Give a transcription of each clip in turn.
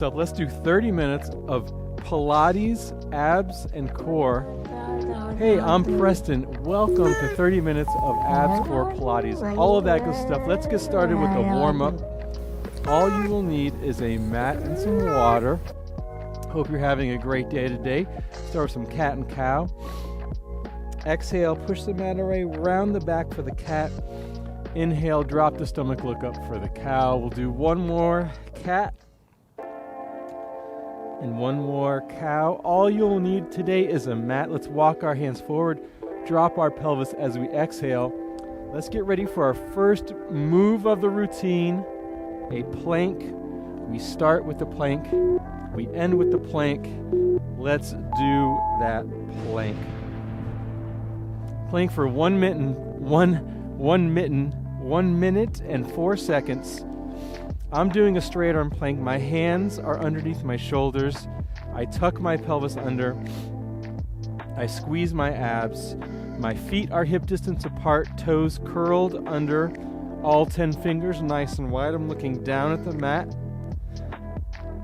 So let's do 30 minutes of Pilates, abs, and core. Hey, I'm Preston. Welcome to 30 minutes of abs, core, Pilates, all of that good stuff. Let's get started with the warm-up. All you will need is a mat and some water. Hope you're having a great day today. Start with some cat and cow. Exhale, push the mat array around the back for the cat. Inhale, drop the stomach, look up for the cow. We'll do one more cat and one more cow. All you'll need today is a mat. Let's walk our hands forward, drop our pelvis as we exhale. Let's get ready for our first move of the routine, a plank. We start with the plank, we end with the plank. Let's do that plank. Plank for 1 minute and 4 seconds. I'm doing a straight arm plank. My hands are underneath my shoulders. I tuck my pelvis under. I squeeze my abs. My feet are hip distance apart, toes curled under, all 10 fingers nice and wide. I'm looking down at the mat,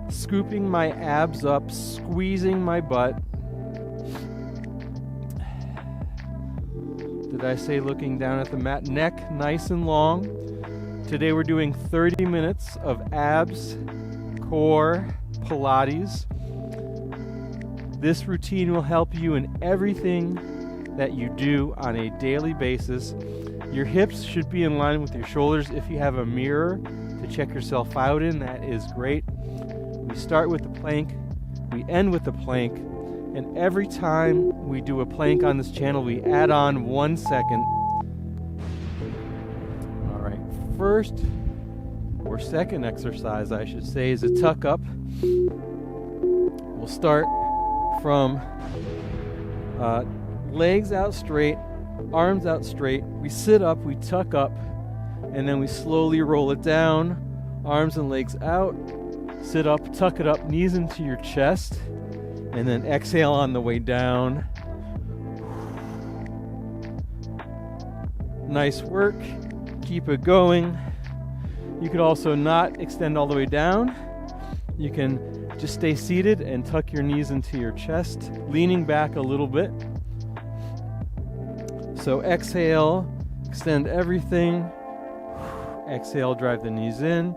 scooping my abs up, squeezing my butt. Did I say looking down at the mat? Neck nice and long. Today we're doing 30 minutes of abs, core, Pilates. This routine will help you in everything that you do on a daily basis. Your hips should be in line with your shoulders. If you have a mirror to check yourself out in, that is great. We start with the plank, we end with the plank, and every time we do a plank on this channel, we add on 1 second. All right, first or second exercise, I should say, is a tuck up. We'll start from legs out straight, arms out straight. We sit up, we tuck up, and then we slowly roll it down. Arms and legs out, sit up, tuck it up, knees into your chest, and then exhale on the way down. Nice work. Keep it going. You could also not extend all the way down. You can just stay seated and tuck your knees into your chest, leaning back a little bit. So exhale, extend everything. Exhale, drive the knees in.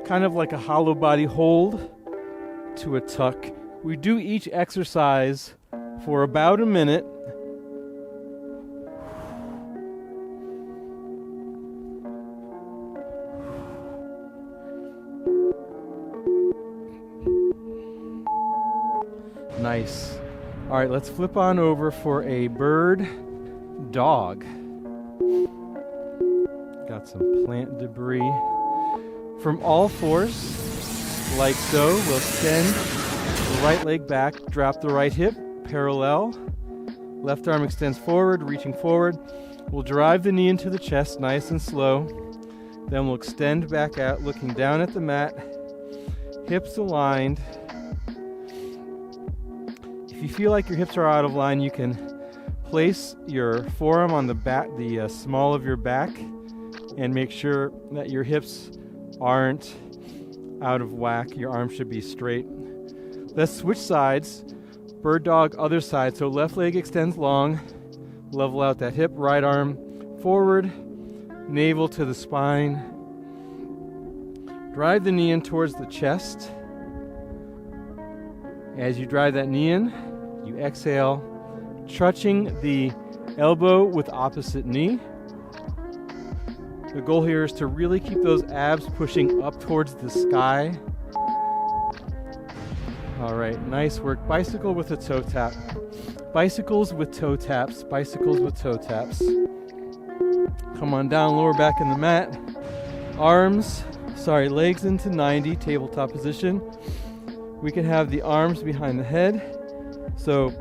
Kind of like a hollow body hold to a tuck. We do each exercise for about a minute. Nice. All right, let's flip on over for a bird dog. Got some plant debris. From all fours, like so, we'll extend the right leg back, drop the right hip, parallel. Left arm extends forward, reaching forward. We'll drive the knee into the chest, nice and slow. Then we'll extend back out, looking down at the mat, hips aligned. If you feel like your hips are out of line, you can place your forearm on the back, the small of your back, and make sure that your hips aren't out of whack. Your arm should be straight. Let's switch sides. Bird dog, other side. So left leg extends long. Level out that hip. Right arm forward. Navel to the spine. Drive the knee in towards the chest. As you drive that knee in, you exhale, touching the elbow with opposite knee. The goal here is to really keep those abs pushing up towards the sky. All right, nice work. Bicycle with a toe tap. Bicycles with toe taps. Bicycles with toe taps. Come on down, lower back in the mat. Legs into 90, tabletop position. We can have the arms behind the head. So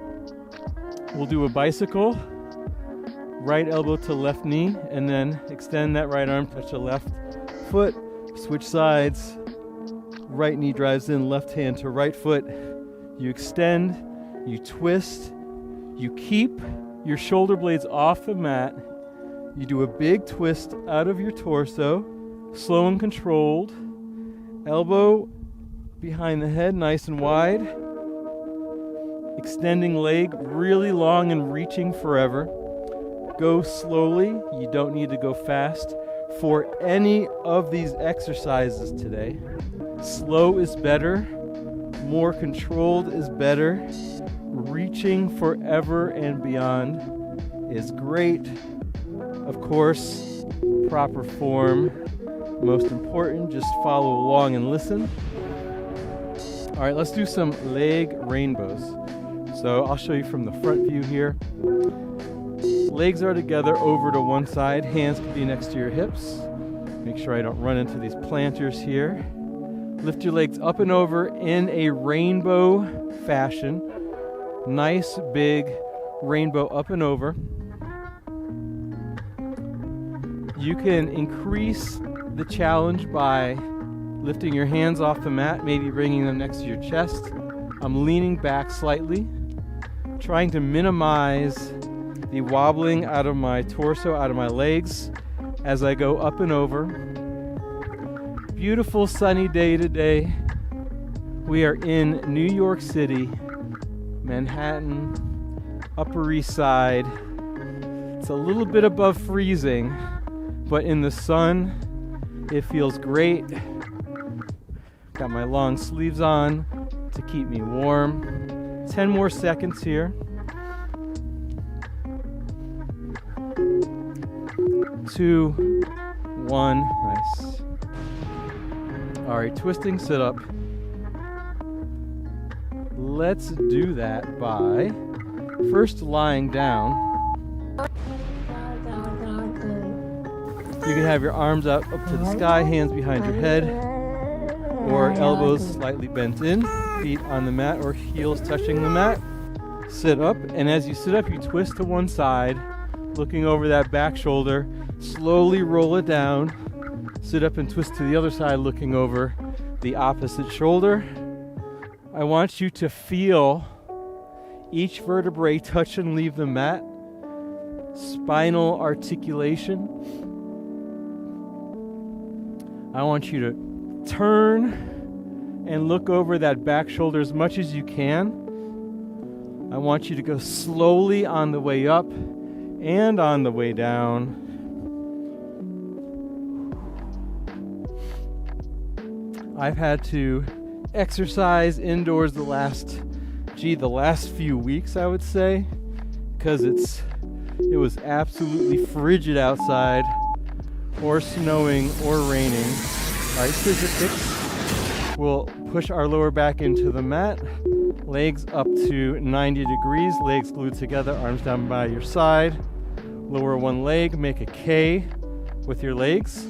we'll do a bicycle. Right elbow to left knee, and then extend that right arm, touch the left foot, switch sides. Right knee drives in, left hand to right foot. You extend, you twist, you keep your shoulder blades off the mat. You do a big twist out of your torso, Slow and controlled. Elbow behind the head, nice and wide. Extending leg really long and reaching forever. Go slowly. You don't need to go fast for any of these exercises today. Slow is better. More controlled is better. Reaching forever and beyond is great. Of course, proper form, most important. Just follow along and listen. All right, let's do some leg rainbows. So I'll show you from the front view here. Legs are together over to one side. Hands can be next to your hips. Make sure I don't run into these planters here. Lift your legs up and over in a rainbow fashion. Nice big rainbow up and over. You can increase the challenge by lifting your hands off the mat, maybe bringing them next to your chest. I'm leaning back slightly, trying to minimize the wobbling out of my torso, out of my legs as I go up and over. Beautiful sunny day today. We are in New York City, Manhattan, Upper East Side. It's a little bit above freezing, but in the sun, it feels great. Got my long sleeves on to keep me warm. 10 more seconds here. 2, 1, nice. All right, twisting sit-up. Let's do that by first lying down. You can have your arms out up to the sky, hands behind your head, or elbows slightly bent in, feet on the mat or heels touching the mat. Sit up, and as you sit up, you twist to one side, looking over that back shoulder. Slowly roll it down. Sit up and twist to the other side, looking over the opposite shoulder. I want you to feel each vertebrae touch and leave the mat. Spinal articulation. I want you to turn and look over that back shoulder as much as you can. I want you to go slowly on the way up and on the way down. I've had to exercise indoors the last few weeks, I would say, because it was absolutely frigid outside, or snowing or raining. All right, scissor kicks. We'll push our lower back into the mat, legs up to 90 degrees, legs glued together, arms down by your side. Lower one leg, make a K with your legs,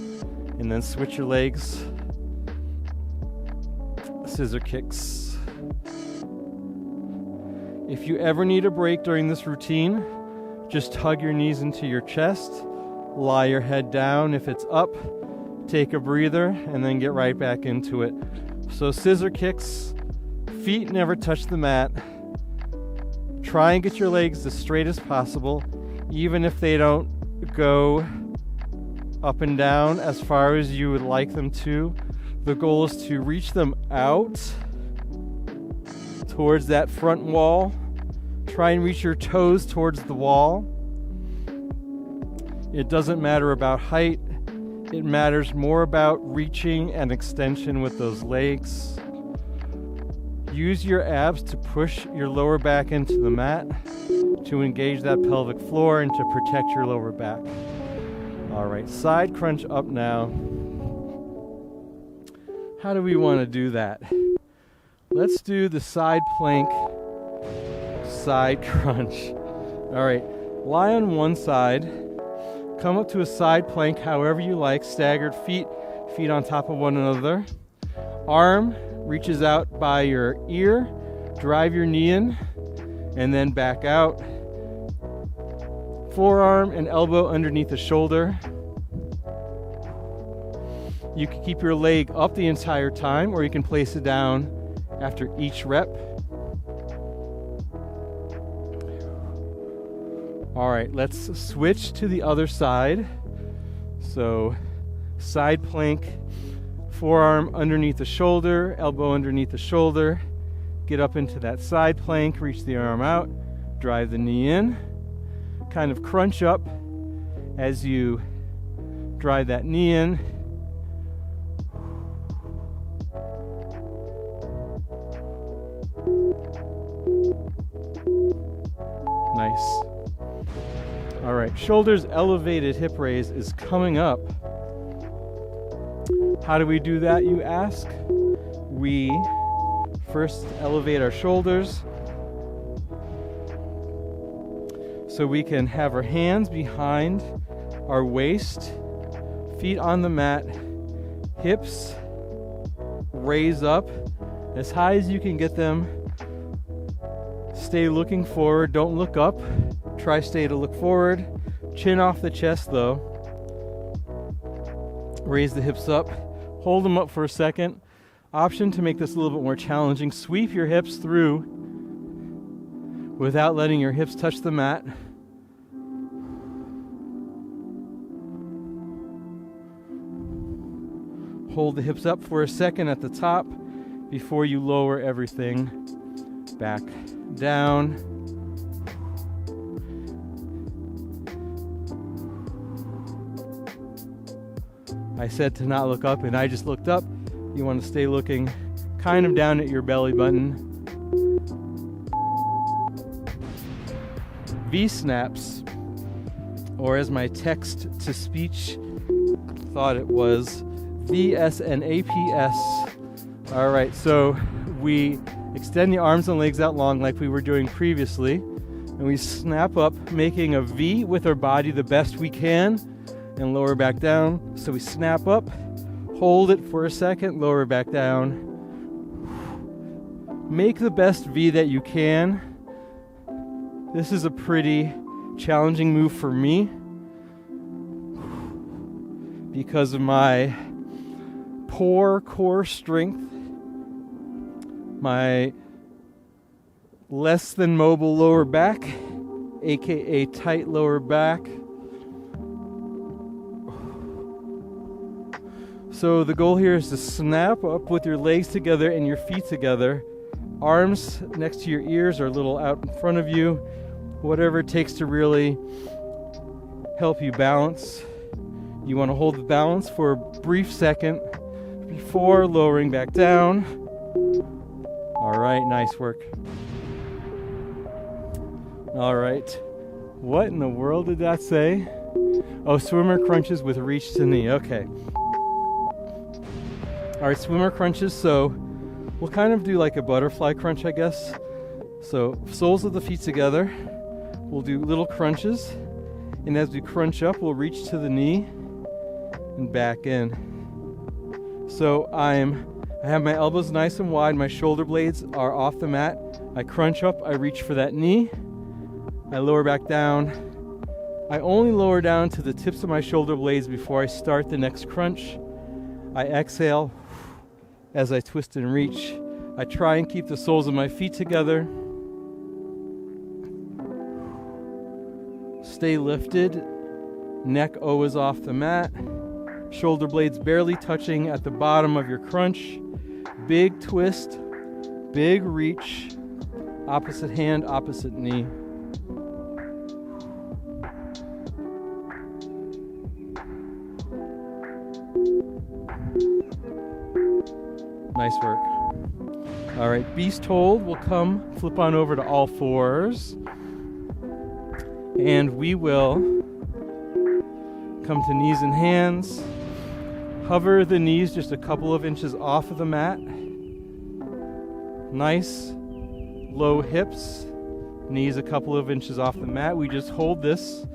and then switch your legs. Scissor kicks. If you ever need a break during this routine, just hug your knees into your chest, lie your head down. If it's up, take a breather, and then get right back into it. So scissor kicks, feet never touch the mat. Try and get your legs as straight as possible, even if they don't go up and down as far as you would like them to. The goal is to reach them out towards that front wall. Try and reach your toes towards the wall. It doesn't matter about height. It matters more about reaching and extension with those legs. Use your abs to push your lower back into the mat, to engage that pelvic floor and to protect your lower back. All right, side crunch up now. How do we want to do that? Let's do the side plank, side crunch. All right, lie on one side, come up to a side plank however you like, staggered feet on top of one another. Arm reaches out by your ear, drive your knee in, and then back out. Forearm and elbow underneath the shoulder. You can keep your leg up the entire time, or you can place it down after each rep. All right, let's switch to the other side. So Side plank, forearm underneath the shoulder, elbow underneath the shoulder. Get up into that side plank, reach the arm out, drive the knee in. Kind of crunch up as you drive that knee in. Nice. All right, shoulders elevated, hip raise is coming up. How do we do that, you ask? We first elevate our shoulders so we can have our hands behind our waist, feet on the mat, hips raise up as high as you can get them. Stay looking forward, don't look up. Try stay to look forward. Chin off the chest though. Raise the hips up. Hold them up for a second. Option to make this a little bit more challenging. Sweep your hips through without letting your hips touch the mat. Hold the hips up for a second at the top before you lower everything back down. I said to not look up, and I just looked up. You want to stay looking kind of down at your belly button. V-snaps, or as my text-to-speech thought it was, VSNAPS. All right, so we extend the arms and legs out long like we were doing previously, and we snap up, making a V with our body the best we can, and lower back down. So we snap up, hold it for a second, lower back down. Make the best V that you can. This is a pretty challenging move for me because of my poor core strength, my less than mobile lower back, aka tight lower back. So the goal here is to snap up with your legs together and your feet together. Arms next to your ears or a little out in front of you. Whatever it takes to really help you balance. You want to hold the balance for a brief second before lowering back down. All right, nice work. All right. What in the world did that say? Oh, swimmer crunches with reach to knee. Okay. All right, swimmer crunches. So we'll kind of do like a butterfly crunch, I guess. So soles of the feet together. We'll do little crunches. And as we crunch up, we'll reach to the knee and back in. So I have my elbows nice and wide. My shoulder blades are off the mat. I crunch up. I reach for that knee. I lower back down. I only lower down to the tips of my shoulder blades before I start the next crunch. I exhale as I twist and reach. I try and keep the soles of my feet together. Stay lifted. Neck always off the mat. Shoulder blades barely touching at the bottom of your crunch. Big twist. Big reach. Opposite hand, opposite knee. Nice work. All right, beast hold. We'll flip on over to all fours. And we will come to knees and hands. Hover the knees just a couple of inches off of the mat. Nice low hips. Knees a couple of inches off the mat. We just hold this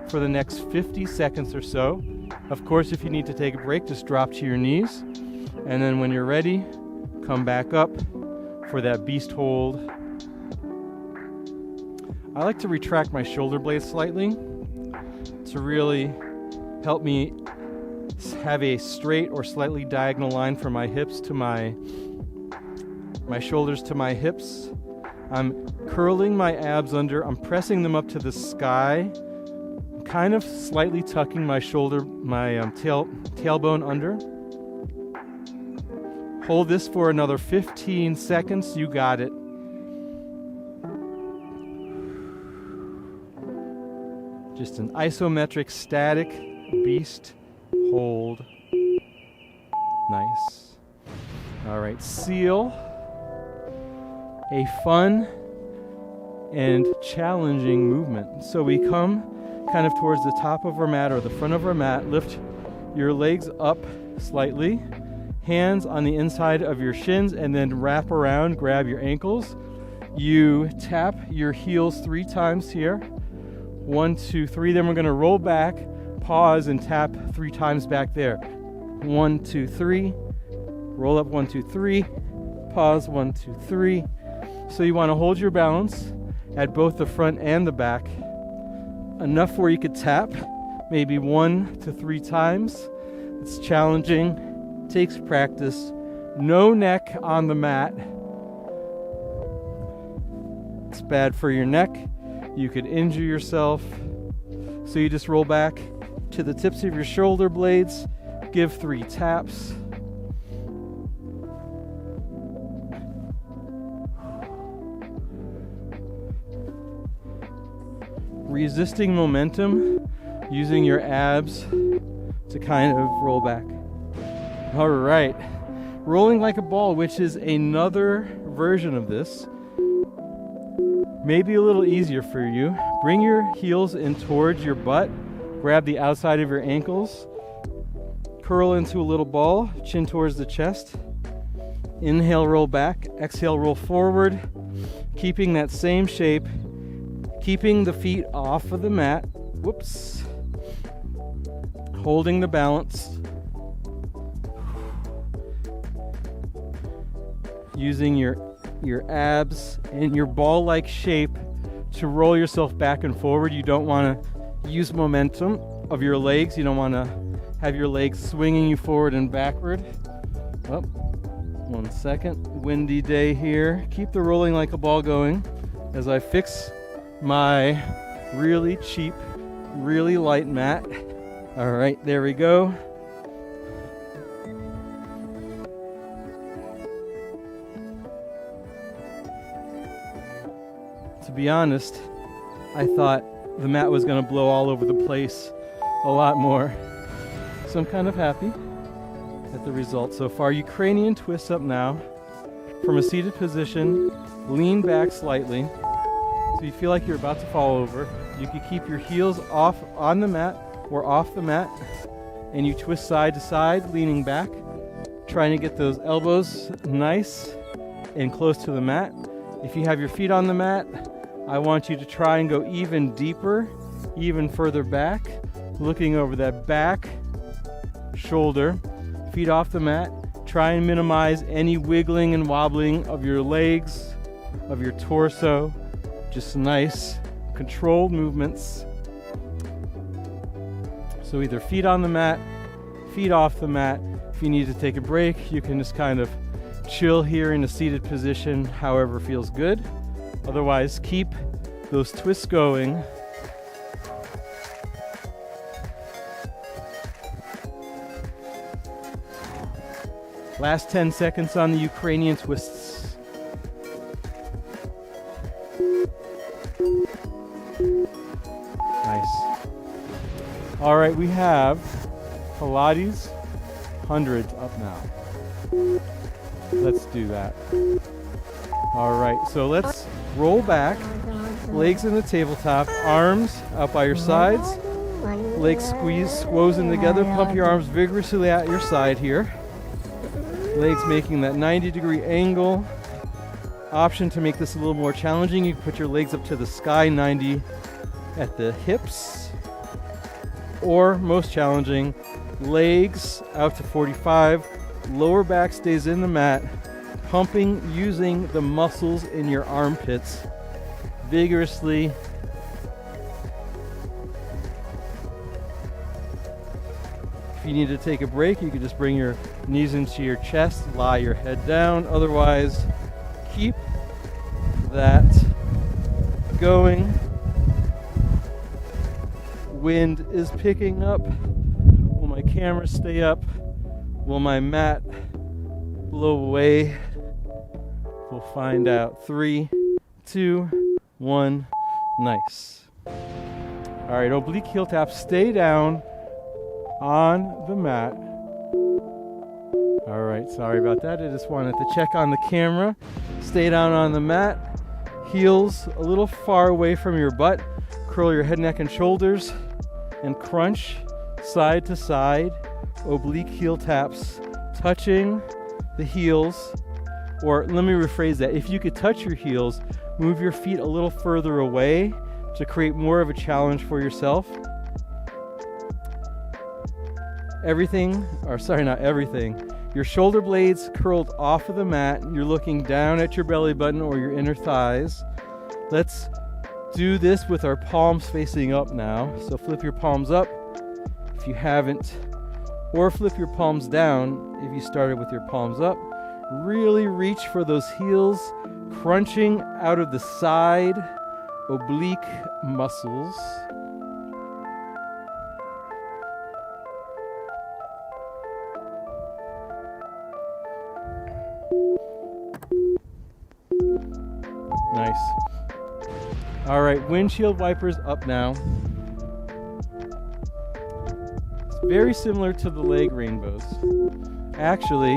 for the next 50 seconds or so. Of course, if you need to take a break, just drop to your knees. And then when you're ready, come back up for that beast hold. I like to retract my shoulder blades slightly to really help me have a straight or slightly diagonal line from my hips to my shoulders to my hips. I'm curling my abs under. I'm pressing them up to the sky. I'm kind of slightly tucking my shoulder, my tailbone under. Hold this for another 15 seconds. You got it. Just an isometric static beast hold. Nice. All right, seal a fun and challenging movement. So we come kind of towards the top of our mat or the front of our mat. Lift your legs up slightly, hands on the inside of your shins, and then wrap around, grab your ankles. You tap your heels 3 times here. 1, 2, 3. Then we're going to roll back, pause, and tap 3 times back there. 1, 2, 3. Roll up 1, 2, 3. Pause 1, 2, 3. So you want to hold your balance at both the front and the back. Enough where you could tap maybe 1 to 3 times. It's challenging, takes practice. No neck on the mat. It's bad for your neck. You could injure yourself. So you just roll back to the tips of your shoulder blades. Give 3 taps. Resisting momentum, using your abs to kind of roll back. All right, rolling like a ball, which is another version of this. Maybe a little easier for you. Bring your heels in towards your butt. Grab the outside of your ankles. Curl into a little ball, chin towards the chest. Inhale, roll back. Exhale, roll forward. Keeping that same shape. Keeping the feet off of the mat. Whoops. Holding the balance. Using your abs and your ball-like shape to roll yourself back and forward. You don't want to use momentum of your legs. You don't want to have your legs swinging you forward and backward. Oh, 1 second. Windy day here. Keep the rolling like a ball going as I fix my really cheap, really light mat. All right, there we go. To be honest, I thought the mat was going to blow all over the place a lot more. So I'm kind of happy at the result so far. Ukrainian twists up now. From a seated position, lean back slightly. So you feel like you're about to fall over. You can keep your heels off on the mat or off the mat, and you twist side to side, leaning back, trying to get those elbows nice and close to the mat. If you have your feet on the mat, I want you to try and go even deeper, even further back, looking over that back shoulder, feet off the mat. Try and minimize any wiggling and wobbling of your legs, of your torso. Just nice, controlled movements. So either feet on the mat, feet off the mat. If you need to take a break, you can just kind of chill here in a seated position, however feels good. Otherwise, keep those twists going. Last 10 seconds on the Ukrainian twists. Nice. All right, we have Pilates Hundreds up now. Let's do that. All right, so let's roll back, legs in the tabletop, arms out by your sides, legs squeezing together, pump your arms vigorously at your side here. Legs making that 90-degree angle. Option to make this a little more challenging, you can put your legs up to the sky, 90 at the hips. Or, most challenging, legs out to 45, lower back stays in the mat, pumping using the muscles in your armpits vigorously. If you need to take a break, you can just bring your knees into your chest, lie your head down. Otherwise, keep that going wind is picking up. Will my camera stay up? Will my mat blow away? We'll find out. 3, 2, 1. Nice. All right, oblique heel tap. Stay down on the mat. All right, sorry about that. I just wanted to check on the camera. Stay down on the mat. Heels a little far away from your butt. Curl your head, neck, and shoulders and crunch side to side. Oblique heel taps touching the heels. Or let me rephrase that. If you could touch your heels, move your feet a little further away to create more of a challenge for yourself. Not everything. Your shoulder blades curled off of the mat. You're looking down at your belly button or your inner thighs. Let's do this with our palms facing up now. So flip your palms up if you haven't, or flip your palms down if you started with your palms up. Really reach for those heels, crunching out of the side oblique muscles. Nice. All right, windshield wipers up now. It's very similar to the leg rainbows. Actually,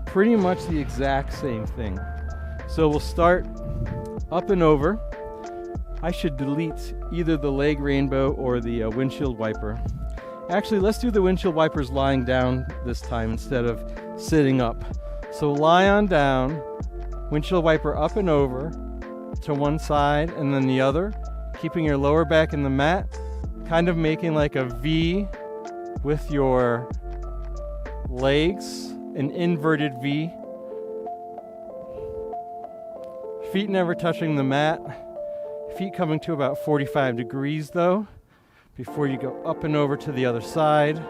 pretty much the exact same thing. So we'll start up and over. I should delete either the leg rainbow or the windshield wiper. Actually, let's do the windshield wipers lying down this time instead of sitting up. So lie on down, windshield wiper up and over to one side and then the other, keeping your lower back in the mat, kind of making like a V with your legs, an inverted V. Feet never touching the mat. Feet coming to about 45 degrees though, before you go up and over to the other side.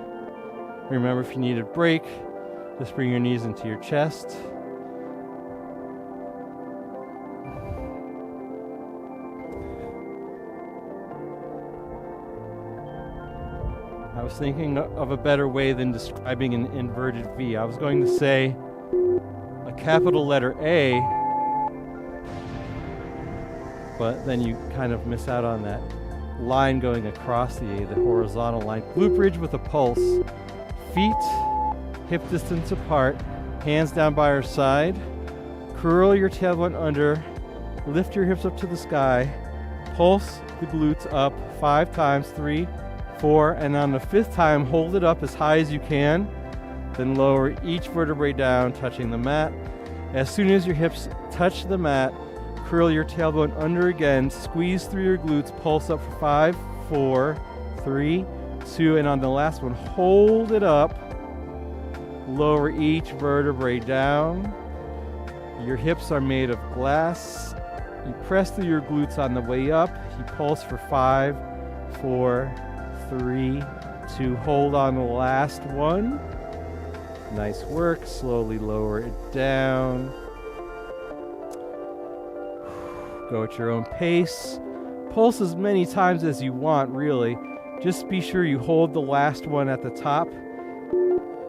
Remember, if you need a break, just bring your knees into your chest. I was thinking of a better way than describing an inverted V. I was going to say a capital letter A, but then you kind of miss out on that line going across the A, the horizontal line. Glute bridge with a pulse. Feet hip distance apart, hands down by our side. Curl your tailbone under, lift your hips up to the sky, pulse the glutes up 5 times, 3, 4, and on the 5th time, hold it up as high as you can. Then lower each vertebrae down, touching the mat. As soon as your hips touch the mat, curl your tailbone under again, squeeze through your glutes, pulse up for 5, 4, 3, 2, and on the last one, hold it up. Lower each vertebrae down. Your hips are made of glass. You press through your glutes on the way up. You pulse for 5, 4, 3, 2, hold on the last one. Nice work. Slowly lower it down. Go at your own pace. Pulse as many times as you want, really. Just be sure you hold the last one at the top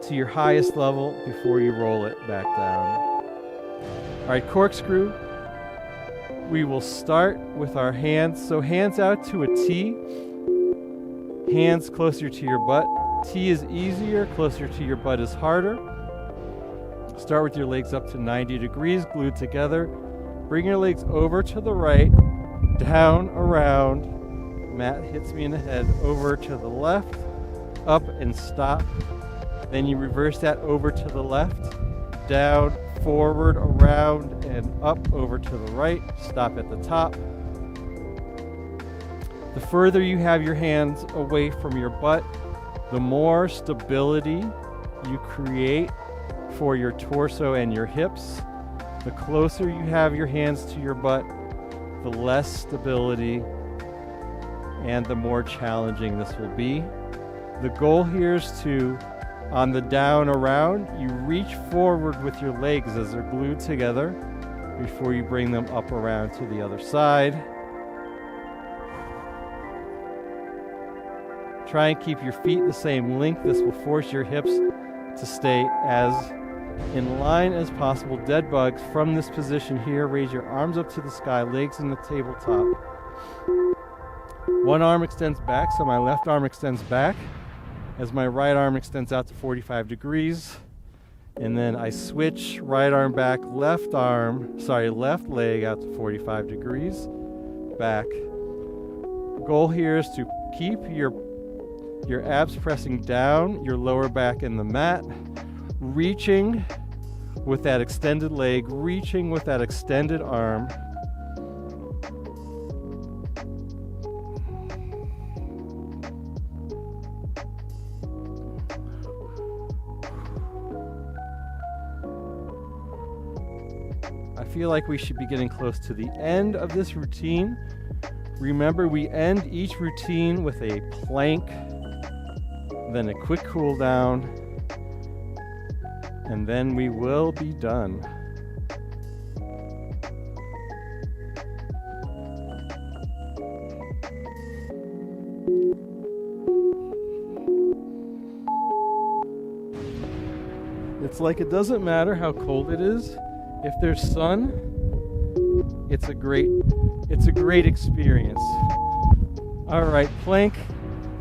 to your highest level before you roll it back down. All right, corkscrew. We will start with our hands. So hands out to a T. Hands closer to your butt. T is easier, closer to your butt is harder. Start with your legs up to 90 degrees, glued together. Bring your legs over to the right, down, around. Mat hits me in the head. Over to the left, up and stop. Then you reverse that over to the left, down, forward, around, and up over to the right. Stop at the top. The further you have your hands away from your butt, the more stability you create for your torso and your hips. The closer you have your hands to your butt, the less stability and the more challenging this will be. The goal here is to, on the down around, you reach forward with your legs as they're glued together before you bring them up around to the other side. Try and keep your feet the same length. This will force your hips to stay as in line as possible. Dead bugs from this position here. Raise your arms up to the sky, legs in the tabletop. One arm extends back, so my left arm extends back as my right arm extends out to 45 degrees. And then I switch, right arm back, left leg out to 45 degrees, back. Goal here is to keep your abs pressing down, your lower back in the mat, reaching with that extended leg, reaching with that extended arm. I feel like we should be getting close to the end of this routine. Remember, we end each routine with a plank, then a quick cool down, and then we will be done. It's like it doesn't matter how cold it is. If there's sun, it's a great experience. All right, plank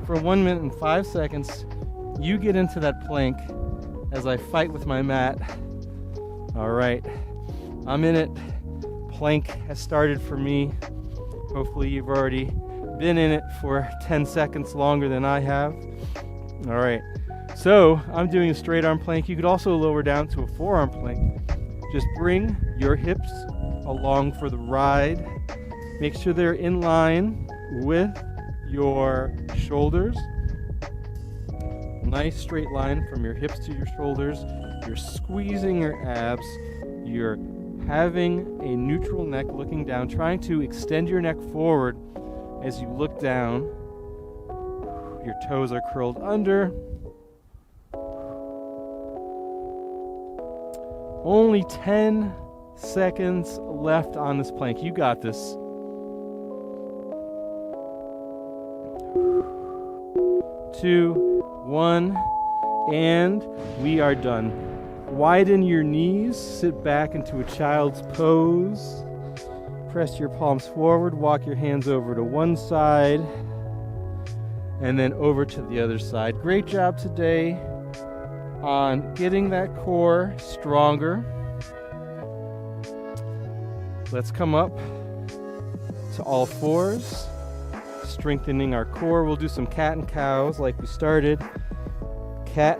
for 1 minute and 5 seconds. You get into that plank as I fight with my mat. All right, I'm in it. Plank has started for me. Hopefully you've already been in it for 10 seconds longer than I have. All right, so I'm doing a straight arm plank. You could also lower down to a forearm plank. Just bring your hips along for the ride. Make sure they're in line with your shoulders. Nice straight line from your hips to your shoulders. You're squeezing your abs. You're having a neutral neck looking down, trying to extend your neck forward as you look down. Your toes are curled under. Only 10 seconds left on this plank. You got this. 2, 1, and we are done. Widen your knees, sit back into a child's pose. Press your palms forward, walk your hands over to one side, and then over to the other side. Great job today on getting that core stronger. Let's come up to all fours, strengthening our core. We'll do some cat and cows like we started. Cat,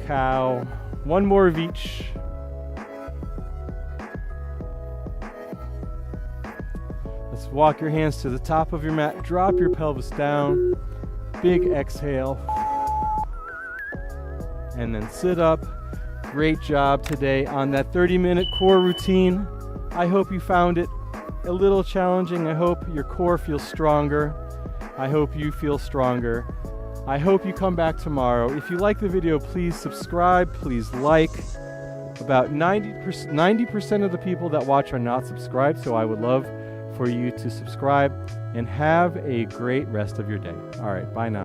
cow, one more of each. Let's walk your hands to the top of your mat, drop your pelvis down, big exhale, and then sit up. Great job today on that 30-minute core routine. I hope you found it a little challenging. I hope your core feels stronger. I hope you feel stronger. I hope you come back tomorrow. If you like the video, please subscribe, please like. About 90% of the people that watch are not subscribed, so I would love for you to subscribe and have a great rest of your day. All right, bye now.